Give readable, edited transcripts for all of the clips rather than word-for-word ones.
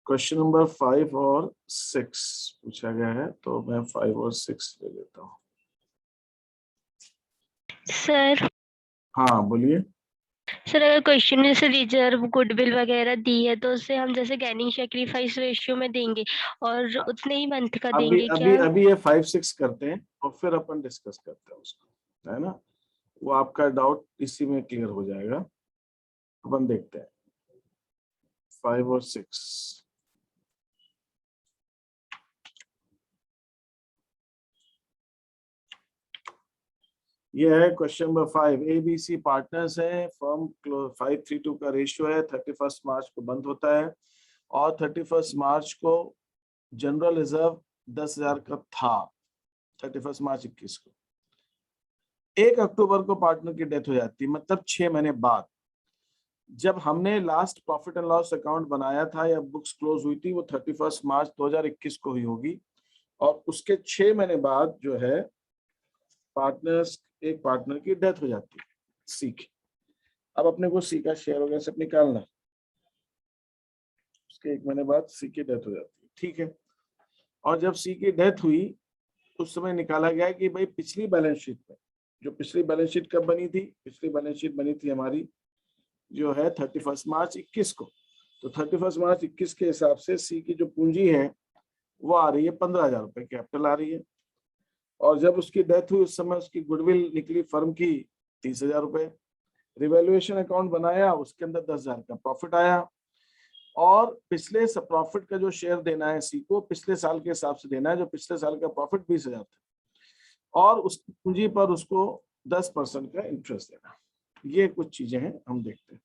Question number 5 और 6 पूछा गया है, तो मैं 5 और 6 ले लेता हूँ। सर हाँ बोलिए। सर अगर क्वेश्चन में से रिजर्व गुडविल वगैरह दी है तो उसे हम जैसे गैनिंग सेक्रीफाइस रेशियो में देंगे और उतने ही मंथ का अभी देंगे अभी क्या? अभी ये 5-6 करते हैं और फिर अपन डिस्कस करते हैं उसको, है ना। वो आपका डाउट इसी में क्लियर हो जाएगा। अपन देखते हैं 5 और 6। ये है क्वेश्चन नंबर 5। एबीसी पार्टनर्स है, फर्म 532 का रेशियो है, 31 मार्च को बंद होता है और 31 मार्च को जनरल रिजर्व 10,000 का था 31 मार्च 21 को। 1 अक्टूबर को पार्टनर की डेथ हो जाती है, मतलब 6 महीने बाद। जब हमने last profit and loss account बनाया था या बुक्स क्लोज हुई थी, वो 31 मार्च 2021 को हुई होगी और उसके 6 महीने बाद जो है एक पार्टनर की डेथ हो जाती है, सी की। अब अपने को सी का शेयर वगैरह सब निकालना, उसके 1 महीने बाद सी की डेथ हो जाती है, ठीक है। और जब सी की डेथ हुई उस समय निकाला गया कि भाई पिछली बैलेंस शीट में, जो पिछली बैलेंस शीट कब बनी थी, पिछली बैलेंस शीट बनी थी हमारी जो है 31 मार्च 21 को। तो 31 मार्च 21 के हिसाब से सी की जो पूंजी है वो आ रही है 15,000 रुपए कैपिटल आ रही है। और जब उसकी डेथ हुई उस समय उसकी गुडविल निकली फर्म की 30,000 रुपए। रिवैल्यूएशन अकाउंट बनाया, उसके अंदर 10,000 का प्रॉफिट आया और पिछले प्रॉफिट का जो शेयर देना है सी को पिछले साल के हिसाब से देना है, जो पिछले साल का प्रॉफिट 20,000 था और उसकी पूंजी पर उसको 10% का इंटरेस्ट देना। ये कुछ चीजें हैं, हम देखते हैं।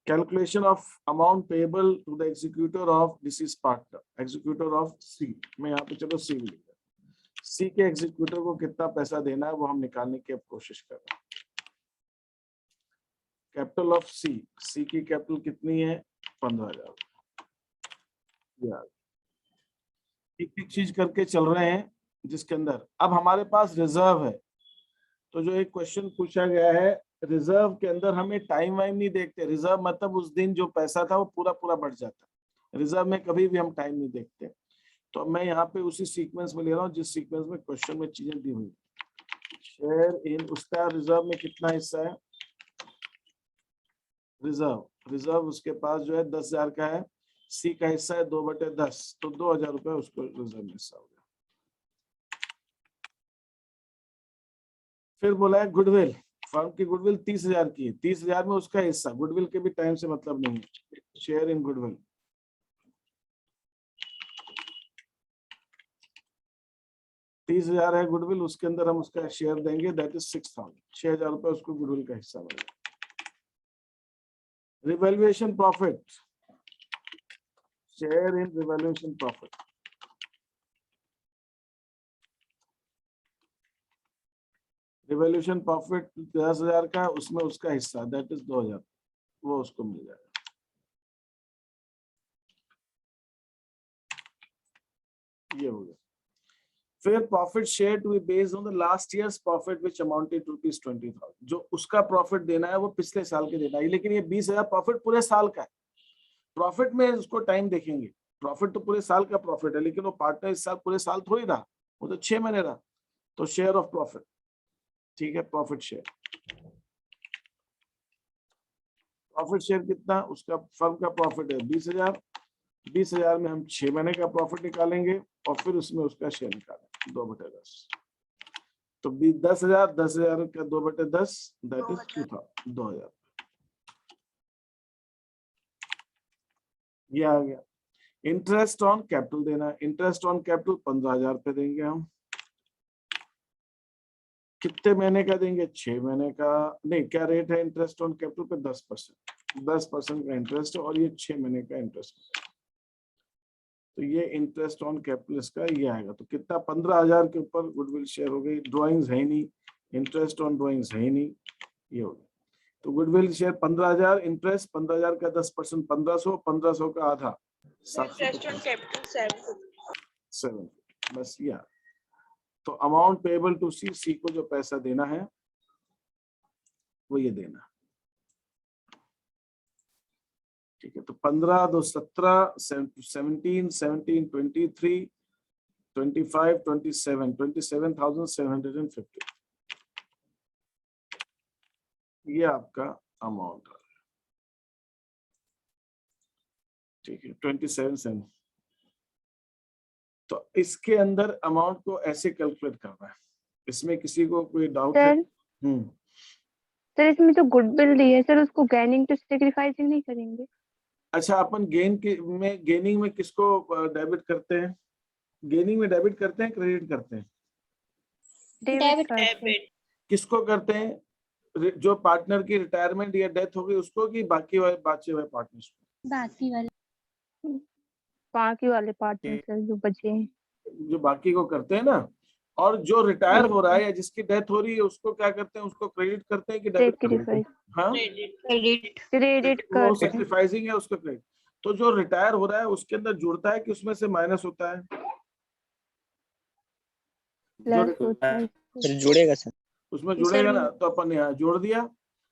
Calculation of amount payable to the executor of deceased partner, executor of C. मैं यहाँ पे चलो सी लिख रहा हूं। सी के एग्जीक्यूटर को कितना पैसा देना है वो हम निकालने की अब कोशिश कर रहे हैं। कैपिटल ऑफ सी, सी की कैपिटल कितनी है 15,000। एक एक चीज करके चल रहे हैं जिसके अंदर अब हमारे पास रिजर्व है। तो जो एक क्वेश्चन पूछा गया है, रिजर्व के अंदर हमें टाइम वाइम नहीं देखते। रिजर्व मतलब उस दिन जो पैसा था वो पूरा पूरा बढ़ जाता है, रिजर्व में कभी भी हम टाइम नहीं देखते। तो मैं यहाँ पे उसी सीक्वेंस में ले रहा हूँ जिस सीक्वेंस में क्वेश्चन में चीजें दी हुई। शेयर इन, उसका रिजर्व में कितना हिस्सा है, रिजर्व उसके पास जो है 10,000 का है, सी का हिस्सा है 2/10, तो 2,000 रुपए उसको रिजर्व में हिस्सा हो गया। फिर बोला है गुडविल, फर्म की गुडविल 30,000 की है, 30,000 में उसका हिस्सा, गुडविल के भी टाइम से मतलब नहीं है, शेयर इन गुडविल 30,000 है गुडविल, उसके अंदर हम उसका शेयर देंगे, दैट इज 6,000, 6,000 रुपए उसको गुडविल का हिस्सा मिलेगा। Revaluation profit, share in revaluation profit, revaluation profit 10,000 का, उसमें उसका हिस्सा दैट इज 2,000, वो उसको मिल जाएगा। ये हो गया। फिर profit share to be based on the last year's profit which amounted to ₹20,000, जो उसका प्रॉफिट देना है वो पिछले साल के देना है, लेकिन ये 20,000 प्रॉफिट पूरे साल का है। प्रॉफिट में उसको टाइम देखेंगे, प्रॉफिट तो पूरे साल का प्रॉफिट है, लेकिन वो पार्टनर इस साल पूरे साल थोड़ी रहा, वो तो 6 महीने रहा। तो शेयर ऑफ प्रॉफिट, ठीक है, प्रॉफिट शेयर। प्रॉफिट शेयर कितना, उसका फर्म का प्रॉफिट है 20,000, 20,000 में हम 6 महीने का प्रॉफिट निकालेंगे और फिर उसमें उसका शेयर निकालेंगे 2/10। तो 10,000, 10,000 का 2/10 दैट इज 2,000। ये आ गया। इंटरेस्ट ऑन कैपिटल देना, इंटरेस्ट ऑन कैपिटल 15,000 रुपए देंगे हम। कितने महीने का देंगे, 6 महीने का। नहीं, क्या रेट है इंटरेस्ट ऑन कैपिटल पे, 10%, 10% का इंटरेस्ट और ये 6 महीने का इंटरेस्ट। तो ये इंटरेस्ट ऑन कैपिटल इसका ये आएगा। तो कितना, 15,000 के ऊपर गुडविल शेयर हो गई, ड्रॉइंग्स है ही नहीं, इंटरेस्ट ऑन ड्रॉइंग्स है ही नहीं, ये हो गया। तो गुडविल शेयर 15,000, इंटरेस्ट 15,000 का 10% 1,500, 1,500 का आधा 7, बस ये। तो अमाउंट पेएबल टू सी, सी को जो पैसा देना है वो ये देना। ठीक है, तो 15, 2, 17, 17, 17, 23, 25, 27, 27,750, ये आपका अमाउंट है। ठीक है, 27,700। तो इसके अंदर अमाउंट को ऐसे कैलकुलेट करना है। इसमें किसी को कोई डाउट है? सर सर इसमें जो गुडविल दी है सर, उसको गेनिंग टू सैक्रिफाइसिंग नहीं करेंगे? अच्छा, अपन गेनिंग में किसको डेबिट करते हैं? गेनिंग में डेबिट करते हैं, क्रेडिट करते हैं? डेबिट करते हैं। किसको करते हैं? जो पार्टनर की रिटायरमेंट या डेथ हो गई उसको, कि बाकी वाले बचे हुए पार्टनर्स को? बाकी वाले पार्टनर सर जो बचे हैं। जो बाकी को करते हैं ना। और जो रिटायर हो रहा है या जिसकी डेथ हो रही है उसको क्या करते हैं? उसको क्रेडिट करते हैं कि डेबिट करते हैं? सैक्रिफाइस हाँ, क्रेडिट वो करते हैं। सैक्रिफाइसिंग है, उसका क्रेडिट। तो जो रिटायर हो रहा है उसके अंदर जुड़ता है कि उसमें से माइनस होता है? प्लस होता है। सर जुड़ेगा सर। उसमें जुड़ेगा ना, तो अपन ने यहाँ जोड़ दिया।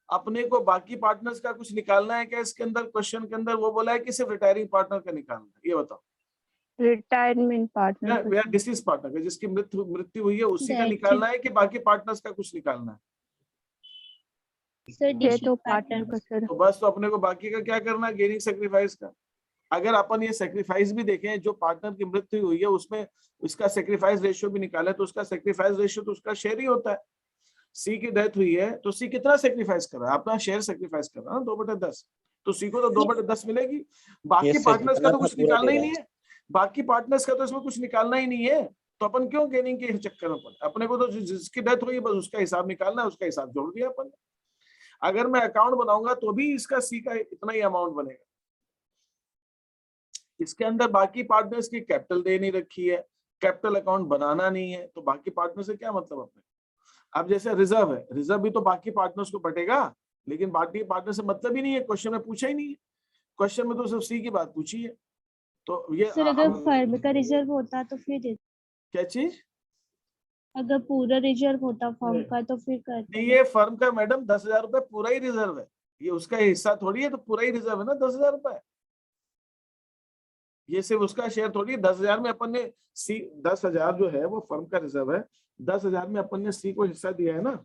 अपने को बाकी पार्टनर्स का कुछ निकालना है क्या? इसके अंदर क्वेश्चन के अंदर वो बोला है कि सिर्फ रिटायरिंग पार्टनर का निकालना है, ये बताओ। रिटायरमेंट पार्टनर या डिसीज पार्टनर का, जिसकी मृत्यु हुई है उसी का निकालना है कि बाकी पार्टनर्स का कुछ निकालना है? ये तो पार्टनर का सर। तो बस, तो अपने को बाकी का क्या करना है? गेनिंग सेक्रीफाइस का। अगर अपन ये सेक्रीफाइस भी देखें, जो पार्टनर की मृत्यु हुई है उसमें उसका सेक्रीफाइस रेशियो भी निकाले, तो उसका सेक्रीफाइस रेशियो तो उसका शेयर ही होता है। सी की डेथ हुई है तो सी कितना सेक्रीफाइस कर रहा है? अपना शेयर सेक्रीफाइस कर रहा है ना, 2/10। तो सी को तो 2/10 मिलेगी। बाकी पार्टनर्स का तो कुछ निकालना ही नहीं है। बाकी पार्टनर्स का तो इसमें कुछ निकालना ही नहीं है। तो अपन क्यों गेनिंग के चक्कर में पड़े? अपने को तो जिसकी डेथ हुई है बस उसका हिसाब निकालना है, उसका हिसाब जोड़ दिया अपन ने। अगर मैं अकाउंट बनाऊंगा तो भी इसका सी का इतना ही अमाउंट बनेगा। इसके अंदर बाकी पार्टनर्स की कैपिटल दे नहीं रखी है, कैपिटल अकाउंट बनाना नहीं है, तो बाकी पार्टनर से क्या मतलब अपने? अब जैसे रिजर्व है, रिजर्व भी तो बाकी पार्टनर्स को बटेगा, लेकिन बाकी पार्टनर से मतलब ही नहीं है, क्वेश्चन में पूछा ही नहीं है। क्वेश्चन में तो सिर्फ सी की बात पूछी है। तो ये सर अगर फर्म का रिजर्व होता तो फिर क्या चीज? अगर पूरा रिजर्व होता फर्म का तो फिर नहीं, ये फर्म का मैडम 10,000 रुपए पूरा ही रिजर्व है। ये उसका हिस्सा थोड़ी है, तो पूरा ही रिजर्व है ना 10,000 रुपए। ये सिर्फ उसका शेयर थोड़ी है। 10,000 में अपन ने सी, 10,000 जो है वो फर्म का रिजर्व है। 10,000 में अपन ने सी को हिस्सा दिया है ना।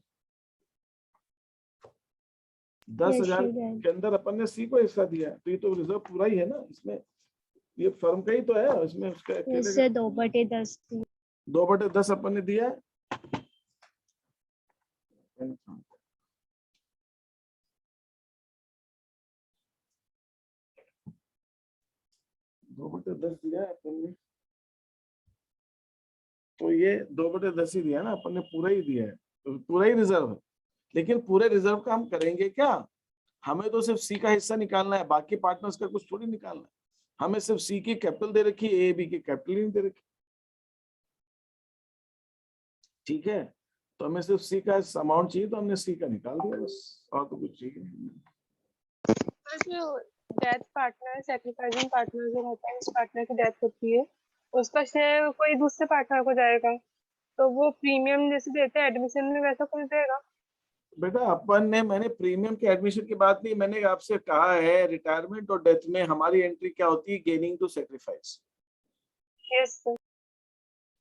10,000 के अंदर अपन ने सी को हिस्सा दिया है, तो ये तो रिजर्व पूरा ही है ना इसमें। ये फर्म का ही तो है, इसमें उसका इससे 2/10 2/10 अपन ने दिया है। 2/10 दिया है अपन ने, तो ये 2/10 ही दिया है ना अपन ने, पूरा ही दिया है, तो पूरा ही रिजर्व है। लेकिन पूरे रिजर्व का हम करेंगे क्या? हमें तो सिर्फ सी का हिस्सा निकालना है, बाकी पार्टनर्स का कुछ थोड़ी निकालना है। हमें सिर्फ सी की कैपिटल दे रखी है, ए बी की कैपिटल नहीं दे रखी। ठीक है, तो हमें सिर्फ सी का अमाउंट चाहिए, तो हमने सी का निकाल दिया बस, और तो कुछ चाहिए नहीं। डेथ पार्टनर, सैक्रिफाइसिंग पार्टनर जो रहता है, इस पार्टनर की डेथ होती है, उसका शेयर कोई दूसरे पार्टनर को जाएगा, तो वो प्रीमियम जैसे देते हैं एडमिशन में वैसा कुछ देगा? बेटा अपन ने, मैंने प्रीमियम के एडमिशन की बात नहीं, मैंने आपसे कहा है रिटायरमेंट और डेथ में हमारी एंट्री क्या होती है? Gaining to sacrifice. Yes sir.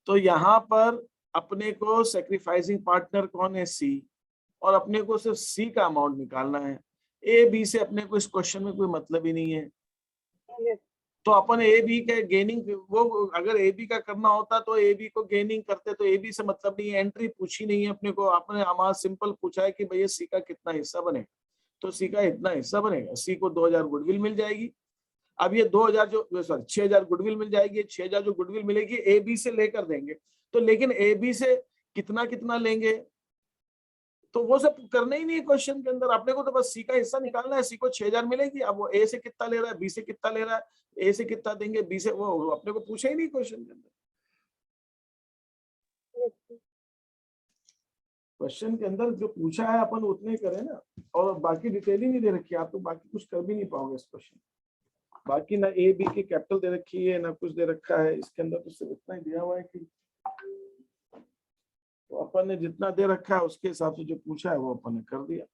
तो यहाँ पर अपने को सेक्रीफाइसिंग पार्टनर कौन है? सी। और अपने को सिर्फ सी का अमाउंट निकालना है। ए बी से अपने को इस क्वेश्चन में कोई मतलब ही नहीं है। यस। तो अपन ए बी का गेनिंग, वो अगर ए बी का करना होता तो ए बी को गेनिंग करते, तो ए बी से मतलब नहीं है, एंट्री पूछी नहीं है अपने को। आपने हमारा सिंपल पूछा है कि भैया सी का कितना हिस्सा बनेगा, तो सी का इतना हिस्सा बनेगा। सी को 2,000 गुडविल मिल जाएगी। अब ये 2,000 जो, सॉरी 6,000 गुडविल मिल जाएगी। 6,000 जो गुडविल मिलेगी ए बी से लेकर देंगे, तो लेकिन ए बी से कितना कितना लेंगे, तो वो सब करना ही नहीं है क्वेश्चन के अंदर। अपने को तो बस सी का हिस्सा निकालना है। सी को 6,000 मिलेगी। अब वो ए से कितना ले रहा है, बी से कितना ले रहा है, ए से कितना देंगे, बी से, वो अपने को पूछा ही नहीं क्वेश्चन के अंदर। क्वेश्चन के अंदर जो पूछा है अपन उतने ही करें ना, और बाकी डिटेल ही नहीं दे रखी है। आप तो बाकी कुछ कर भी नहीं पाओगे इस क्वेश्चन। बाकी ना ए बी की कैपिटल दे रखी है, ना कुछ दे रखा है इसके अंदर, तो सिर्फ इतना ही दिया हुआ है कि तो अपन ने जितना दे रखा है उसके हिसाब से जो पूछा है वो अपन ने कर दिया।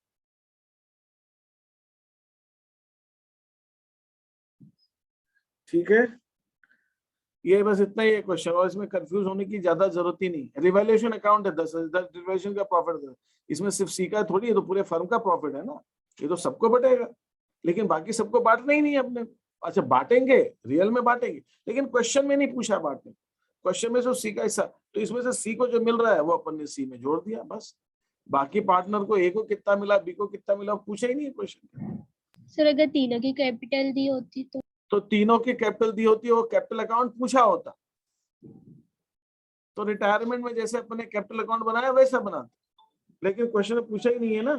ठीक है, ये बस इतना ही है क्वेश्चन, और इसमें कंफ्यूज होने की ज्यादा जरूरत ही नहीं। रिवैल्यूएशन अकाउंट है 10,000, रिवैल्यूएशन का प्रॉफिट है, इसमें सिर्फ सी का थोड़ी है, तो पूरे फर्म का प्रॉफिट है ना, ये तो सबको बटेगा, लेकिन बाकी सबको बांटना ही नहीं है अपने। अच्छा बांटेंगे, रियल में बांटेंगे, लेकिन क्वेश्चन में नहीं पूछा बांटने, क्वेश्चन में जो सी का हिस्सा, तो इसमें से सी को जो मिल रहा है वो अपन ने सी में जोड़ दिया बस। बाकी पार्टनर को ए को कितना मिला, बी को कितना मिला, पूछा ही नहीं है क्वेश्चन। सर अगर तीनों की कैपिटल दी होती तो तीनों की कैपिटल दी होती है, वो कैपिटल अकाउंट पूछा होता, तो रिटायरमेंट में जैसे अपने कैपिटल अकाउंट बनाया वैसा बनाते, लेकिन क्वेश्चन में पूछा ही नहीं है ना।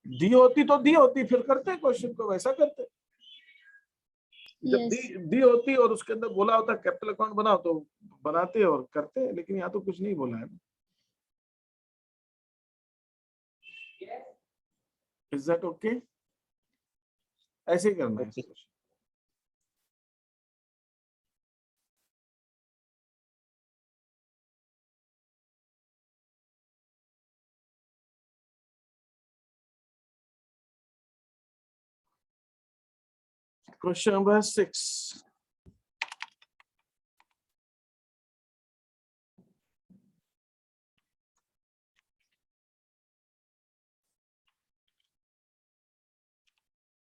दी होती तो दी होती, फिर करते क्वेश्चन को वैसा करते। जब दी होती और उसके अंदर बोला होता कैपिटल अकाउंट बनाओ, तो बनाते और करते, लेकिन यहाँ तो कुछ नहीं बोला है। Is that okay? ऐसे ही करना है। Question number 6.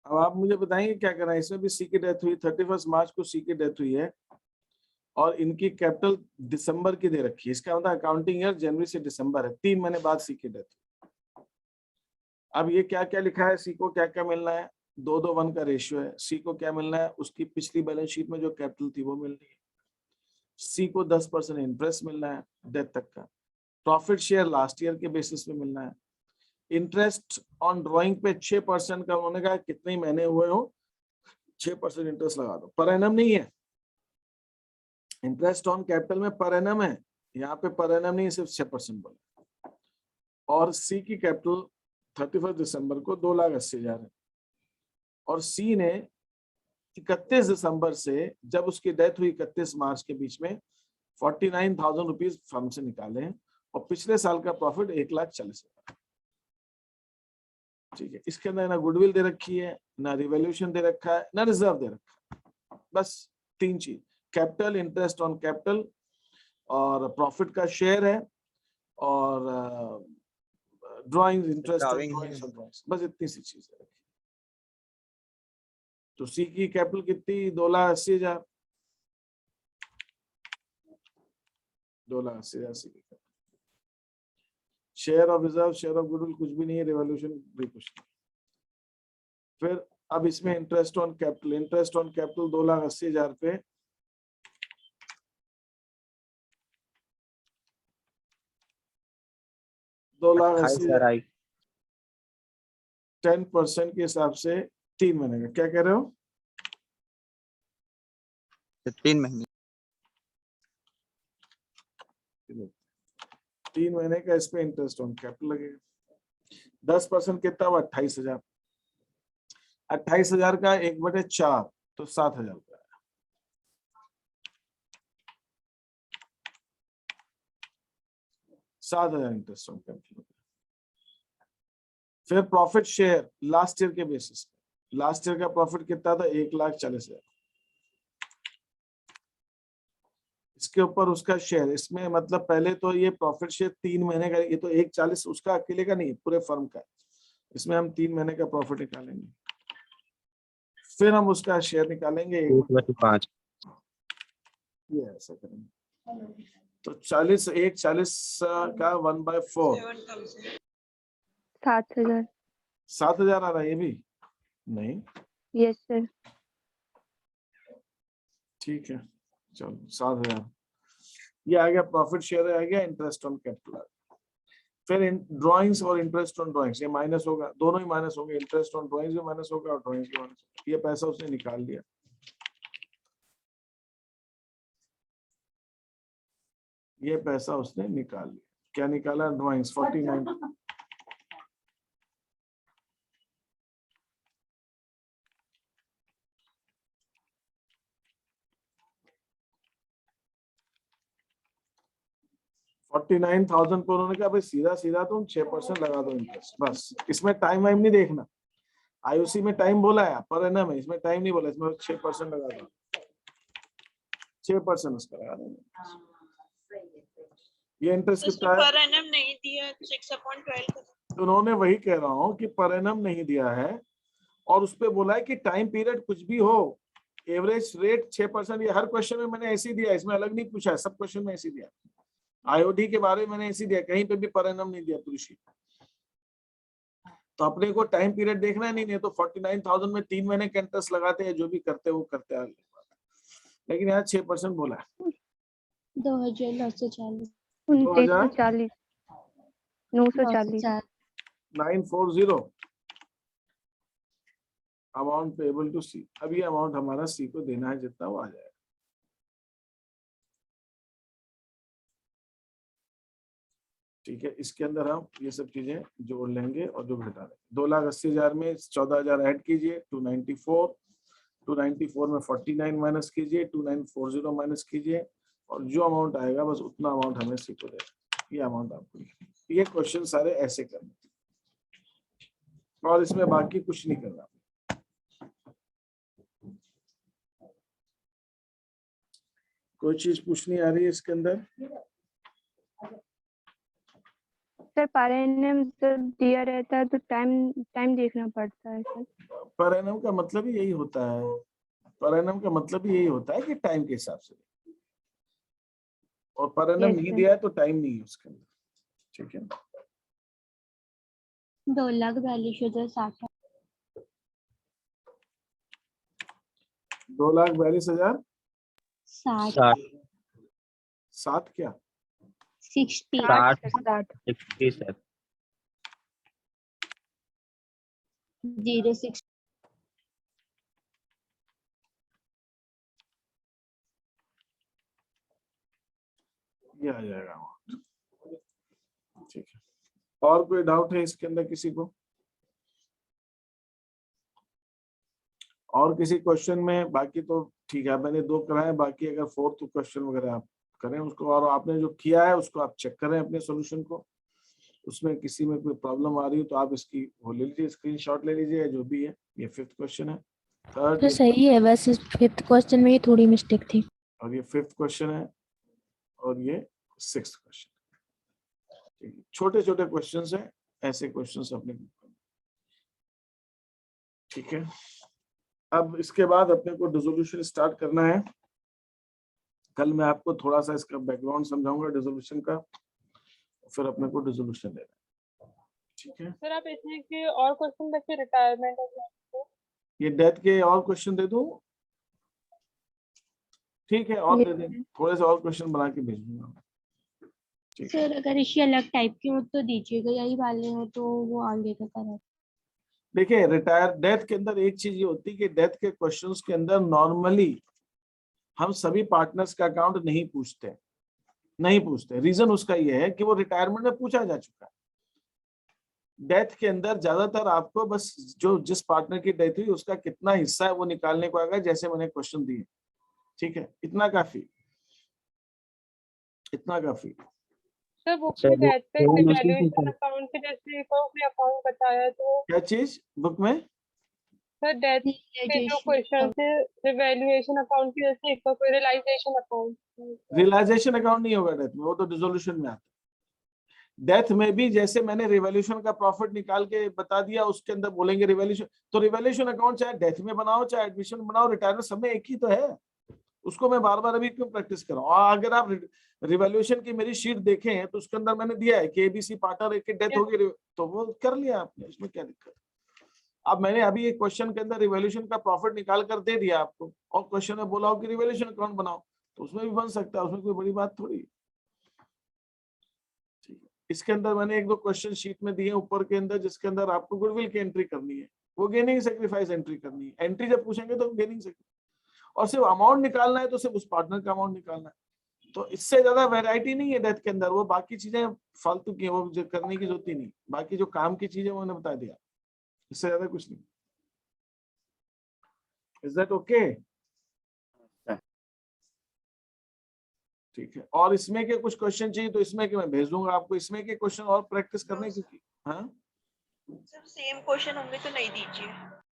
अब आप मुझे बताएंगे क्या करना है। इसमें भी सी की डेथ हुई, 31 मार्च को सी की डेथ हुई है, और इनकी कैपिटल दिसंबर की दे रखी है। इसका मतलब अकाउंटिंग ईयर जनवरी से दिसंबर है, 3 महीने बाद सी की डेथ। अब ये क्या क्या लिखा है, सी को क्या क्या मिलना है, 2:1 का रेशियो है। सी को क्या मिलना है, उसकी पिछली बैलेंस शीट में जो कैपिटल थी वो मिलनी है। सी को 10% इंटरेस्ट मिलना है डेथ तक का। प्रॉफिट शेयर लास्ट ईयर के बेसिस पे मिलना है। इंटरेस्ट ऑन ड्राइंग पे 6% का, उन्होंने कहा कितने महीने हुए हो 6% इंटरेस्ट लगा दो, पर एनम नहीं है। इंटरेस्ट ऑन कैपिटल में पर एनम है, यहाँ पे पर एनम नहीं, सिर्फ 6% बोला। और सी की कैपिटल 31 दिसंबर को 2,80,000 है, और सी ने 31 दिसंबर से जब उसकी डेथ हुई 31 मार्च के बीच में 49,000 रुपीज फर्म से निकाले हैं, और पिछले साल का प्रॉफिट 1,40,000। ठीक है, इसके अंदर ना गुडविल दे रखी है, ना रिवैल्यूएशन दे रखा है, ना रिजर्व दे रखा है, बस 3 चीज, कैपिटल, इंटरेस्ट ऑन कैपिटल, और प्रॉफिट का शेयर है, और ड्राइंग, इंटरेस्ट ऑन ड्राइंग्स, बस इतनी सी चीज है। तो सी की कैपिटल कितनी, 2,80,000, 2,80,000 सी की। Share of reserve, share of goodwill कुछ भी नहीं है, रिवॉल्यूशन भी कुछ नहीं। फिर अब इसमें interest on capital, interest on capital 2,80,000 पे 2,80,000 10% के हिसाब से 3 महीने का। क्या कह रहे हो? 3 महीने, 3 महीने का इस पे इंटरेस्ट ऑन कैपिटल लगेगा। 10% कितना हुआ, 28,000। 28,000 का 1/4 तो 7,000 का है। $7,000 इंटरेस्ट ऑन कैपिटल। फिर प्रॉफिट शेयर लास्ट ईयर के बेसिस पे, लास्ट ईयर का प्रॉफिट कितना था, 1,40,000। इसके ऊपर उसका शेयर, इसमें मतलब पहले तो ये प्रॉफिट शेयर 3 महीने का, ये तो 1,40 उसका अकेले का नहीं, पूरे फर्म का। इसमें हम 3 महीने का प्रॉफिट निकालेंगे, फिर हम उसका शेयर निकालेंगे 1/5। ये ऐसा करेंगे। तो 1,40 का 1/4 7,000। 7,000 आ रहा है, ये भी नहीं। Yes sir. ठीक है, चलो 7,000 ये आ गया, प्रॉफिट शेयर आ गया, इंटरेस्ट ऑन कैपिटल। फिर ड्राइंग्स और इंटरेस्ट ऑन ड्राइंग्स ये माइनस होगा, दोनों ही माइनस होंगे, इंटरेस्ट ऑन ड्राइंग्स भी माइनस होगा और ड्राइंग्स भी माइनस होगा। ये पैसा उसने निकाल लिया। ये पैसा उसने निकाल लिया। क्या निकाला? ड्राइंग्स 49। $49,000 को उन्होंने कहा भाई सीधा सीधा तुम 6% लगा दो इंटरेस्ट, बस इसमें टाइम वाइम नहीं देखना। आईओसी में टाइम बोला है, पर एनम है, इसमें टाइम नहीं बोला, इसमें 6% लगा दो, 6% उसका लगा देंगे। ये इंटरेस्ट कितना है? पर एनम नहीं दिया, 6/12 तो उन्होंने वही कह रहा हूँ कि पर एनम नहीं दिया है और उस पे बोला है कि टाइम पीरियड कुछ भी हो, एवरेज रेट 6%। ये हर क्वेश्चन में मैंने ऐसे ही दिया, इसमें अलग नहीं पूछा है, सब क्वेश्चन में ऐसे ही दिया। आईओडी के बारे में मैंने ऐसे ही दिया, कहीं पे भी पर एनम नहीं दिया पूरी शीट। तो अपने को टाइम पीरियड देखना नहीं तो 49,000 में 3 महीने का इंटरेस्ट लगाते हैं, जो भी करते हैं वो करते हैं, लेकिन यहाँ 6% बोला है। 2,940 2940 940 940 अमाउंट पेबल टू सी। अब ये अमाउंट हमारा सी को देना है, जितना वो आ जाएगा। ठीक है, इसके अंदर हम ये सब चीजें जोड़ लेंगे और जो घटा लेंगे। 2,80,000 में 14,000 ऐड कीजिए, 294 में 49 माइनस कीजिए, 2940 माइनस कीजिए, और जो अमाउंट आएगा बस उतना अमाउंट हमें सी को देना। ये अमाउंट आपको लिखना। ये क्वेश्चन सारे ऐसे करने और इसमें बाकी कुछ नहीं करना। कोई चीज पूछनी आ रही है इसके अंदर? सर पर एनम जब दिया रहता है तो टाइम देखना पड़ता है सर। पर एनम का मतलब ही यही होता है, पर एनम का मतलब ही यही होता है कि टाइम के हिसाब से, और पर एनम Yes, नहीं sir. दिया है तो टाइम नहीं है उसके अंदर। ठीक है, 2,42,060 2,42,000 60 7 क्या? 60 60 67 06 ये आ जाएगा amount। ठीक है, और कोई डाउट है इसके अंदर किसी को? और किसी क्वेश्चन में? बाकी तो ठीक है, मैंने 2 कराए, बाकी अगर 4th क्वेश्चन वगैरह आप करें उसको, और आपने जो किया है उसको आप चेक करें अपने सॉल्यूशन को, उसमें किसी में कोई प्रॉब्लम आ रही हो तो आप इसकी वो ले लीजिए, स्क्रीनशॉट ले लीजिए, जो भी है। ये 5th क्वेश्चन है। थर्ड तो सही है, बस इस 5th क्वेश्चन में ही थोड़ी मिस्टेक थी। और ये 5th क्वेश्चन है, और ये 6th क्वेश्चन। ठीक है, छोटे छोटे क्वेश्चन है, ऐसे क्वेश्चन अपने। ठीक है, अब इसके बाद अपने को डिसोल्यूशन स्टार्ट करना है। कल मैं आपको थोड़ा सा इसका बैकग्राउंड समझाऊंगा डिसोल्यूशन का, फिर अपने को डिसोल्यूशन लेना है। ठीक है, सर आप इसमें के और क्वेश्चन देखिए, रिटायरमेंट और ये डेथ के और क्वेश्चन दे दूं? ठीक है, और दे दें, थोड़े से और क्वेश्चन बना के भेज दूंगा। ठीक है, सर अगर इसी अलग टाइप की हो तो दीजिएगा, यही वाले हो तो वो आगे का करा। देखिए रिटायर डेथ के अंदर एक चीज ये होती है कि डेथ के क्वेश्चंस के अंदर नॉर्मली हम सभी पार्टनर्स का अकाउंट नहीं पूछते। रीजन उसका ये है कि वो रिटायरमेंट में पूछा जा चुका है। डेथ के अंदर ज्यादातर आपको बस जो जिस पार्टनर की डेथ हुई उसका कितना हिस्सा है वो निकालने को आएगा, जैसे मैंने क्वेश्चन दिए। ठीक है, इतना काफी। सर बुक सर, में डेथ पे वो वैल्यूएशन अकाउंट के जैसे कोई अकाउंट बताया तो क्या चीज बुक में? सर डेथ के जो क्वेश्चन थे, रिवैल्यूएशन अकाउंट की जैसे एक कोई रियलाइजेशन अकाउंट। रियलाइजेशन अकाउंट नहीं होगा डेथ में, वो तो डिसोल्यूशन में आता है। डेथ में भी जैसे मैंने रिवैल्यूएशन का प्रॉफिट निकाल के बता दिया, उसके अंदर बोलेंगे रिवैल्यूएशन। तो रिवैल्यूएशन अकाउंट चाहे डेथ में बनाओ चाहे एडमिशन में बनाओ, रिटायरमेंट सब में एक ही तो है। उसको मैं बार बार अभी क्यों प्रैक्टिस कर रहा हूँ? और अगर आप रिवैल्यूएशन की मेरी शीट देखें तो उसके अंदर मैंने दिया है कि एबीसी पार्टनर एक की डेथ होगी, तो वो कर लिया आपने, इसमें क्या दिक्कत? अब मैंने अभी एक क्वेश्चन के अंदर रिवैल्यूएशन का प्रॉफिट निकाल कर दे दिया आपको, और क्वेश्चन में बोला हो कि रिवैल्यूएशन अकाउंट बनाओ, तो उसमें भी बन सकता है, उसमें कोई बड़ी बात थोड़ी। ठीक है, इसके अंदर मैंने 1-2 क्वेश्चन शीट में दिए ऊपर के अंदर, जिसके अंदर आपको गुडविल की एंट्री करनी है, वो गेनिंग सेक्रीफाइस एंट्री करनी है। एंट्री जब पूछेंगे तो गेनिंग सेक्रीफाइस, और सिर्फ अमाउंट निकालना है तो सिर्फ उस पार्टनर का अमाउंट निकालना है। तो इससे ज्यादा वैरायटी नहीं है डेथ के अंदर। वो बाकी चीजें फालतू की, वो जो करने की जरूरत ही नहीं। बाकी जो काम की चीजें वो मैंने बता दिया, इससे ज्यादा कुछ नहीं। Is that okay? ठीक है, और इसमें के कुछ क्वेश्चन चाहिए तो इसमें के मैं भेज दूंगा आपको। इसमें के क्वेश्चन और प्रैक्टिस करने की। हाँ सिर्फ सेम क्वेश्चन होंगे तो नहीं दीजिए।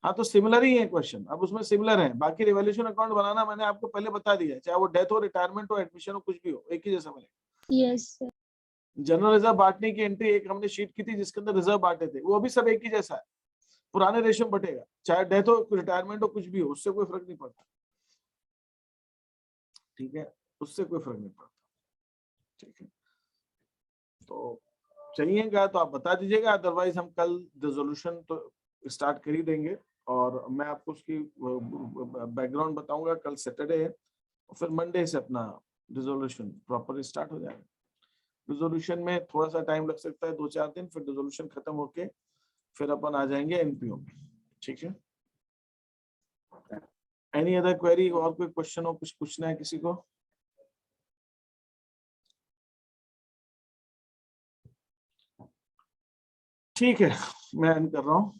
हाँ तो सिमिलर ही है क्वेश्चन, अब उसमें सिमिलर है। बाकी रिवॉल्यूशन अकाउंट बनाना मैंने आपको पहले बता दिया है, चाहे वो डेथ हो, रिटायरमेंट हो, एडमिशन हो, कुछ भी हो, एक ही जैसा मिलेगा। Yes sir. जनरल रिजर्व बांटने की एंट्री एक हमने शीट की थी जिसके अंदर रिजर्व बांटे थे, वो भी सब एक ही जैसा है, पुराने रेशियो में बटेगा, चाहे डेथ हो, रिटायरमेंट हो, कुछ भी हो, उससे कोई फर्क नहीं पड़ता। ठीक है, उससे कोई फर्क नहीं पड़ता। ठीक है, तो चाहिएगा तो आप बता दीजिएगा, अदरवाइज हम कल रिजोल्यूशन तो स्टार्ट कर ही देंगे, और मैं आपको उसकी बैकग्राउंड बताऊंगा। कल सैटरडे है, और फिर मंडे से अपना रिजोल्यूशन प्रॉपर स्टार्ट हो जाएगा। रिजोल्यूशन में थोड़ा सा टाइम लग सकता है, 2-4 दिन, फिर रिजोल्यूशन खत्म होके फिर अपन आ जाएंगे एनपीओ में। ठीक है, एनी अदर क्वेरी, और कोई क्वेश्चन हो, कुछ पूछना है किसी को? ठीक है, मैं एंड कर रहा हूँ।